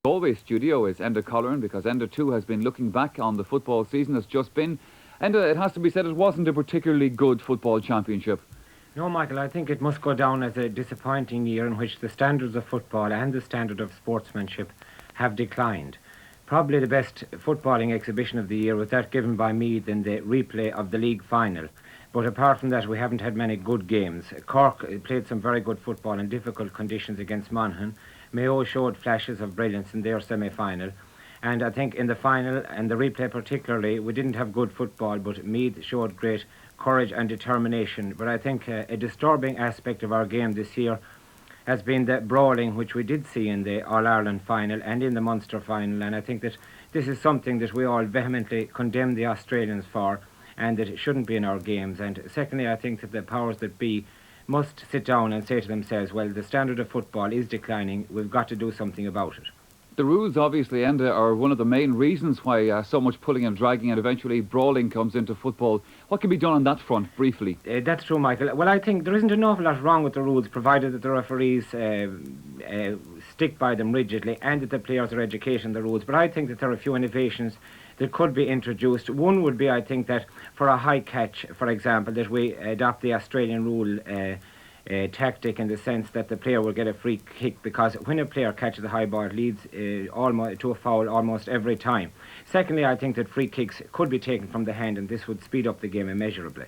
Galway studio is Enda Colleran, because Enda too has been looking back on the football season that's just been. Enda, it has to be said, it wasn't a particularly good football championship. No, Michael, I think it must go down as a disappointing year in which the standards of football and the standard of sportsmanship have declined. Probably the best footballing exhibition of the year was that given by Meath in the replay of the league final. But apart from that, we haven't had many good games. Cork played some very good football in difficult conditions against Monaghan. Mayo showed flashes of brilliance in their semi-final. And I think in the final, and the replay particularly, we didn't have good football, but Meath showed great courage and determination. But I think a disturbing aspect of our game this year has been the brawling which we did see in the All-Ireland final and in the Munster final. And I think that this is something that we all vehemently condemn the Australians for, and that it shouldn't be in our games. And secondly, I think that the powers that be must sit down and say to themselves, well, the standard of football is declining, we've got to do something about it. The rules, obviously, Enda, are one of the main reasons why so much pulling and dragging and eventually brawling comes into football. What can be done on that front, briefly? That's true, Michael. Well, I think there isn't an awful lot wrong with the rules, provided that the referees stick by them rigidly and that the players are educated in the rules. But I think that there are a few innovations that could be introduced. One would be, I think, that for a high catch, for example, that we adopt the Australian rule tactic in the sense that the player will get a free kick, because when a player catches a high ball, it leads almost to a foul almost every time. Secondly, I think that free kicks could be taken from the hand, and this would speed up the game immeasurably.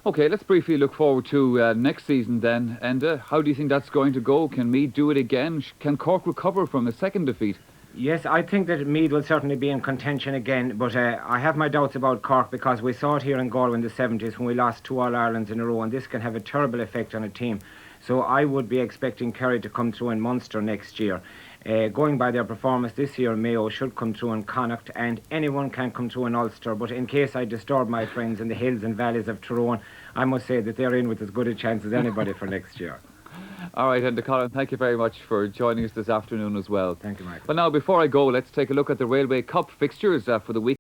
OK, let's briefly look forward to next season then. Enda, how do you think that's going to go? Can Meath do it again? Can Cork recover from a second defeat? Yes, I think that Meath will certainly be in contention again, but I have my doubts about Cork, because we saw it here in Galway in the 70s when we lost 2 All-Irelands in a row, and this can have a terrible effect on a team. So I would be expecting Kerry to come through in Munster next year. Going by their performance this year, Mayo should come through in Connacht, and anyone can come through in Ulster. But in case I disturb my friends in the hills and valleys of Tyrone, I must say that they're in with as good a chance as anybody for next year. All right, Enda Colleran, thank you very much for joining us this afternoon as well. Thank you, Michael. But now, before I go, let's take a look at the Railway Cup fixtures for the week.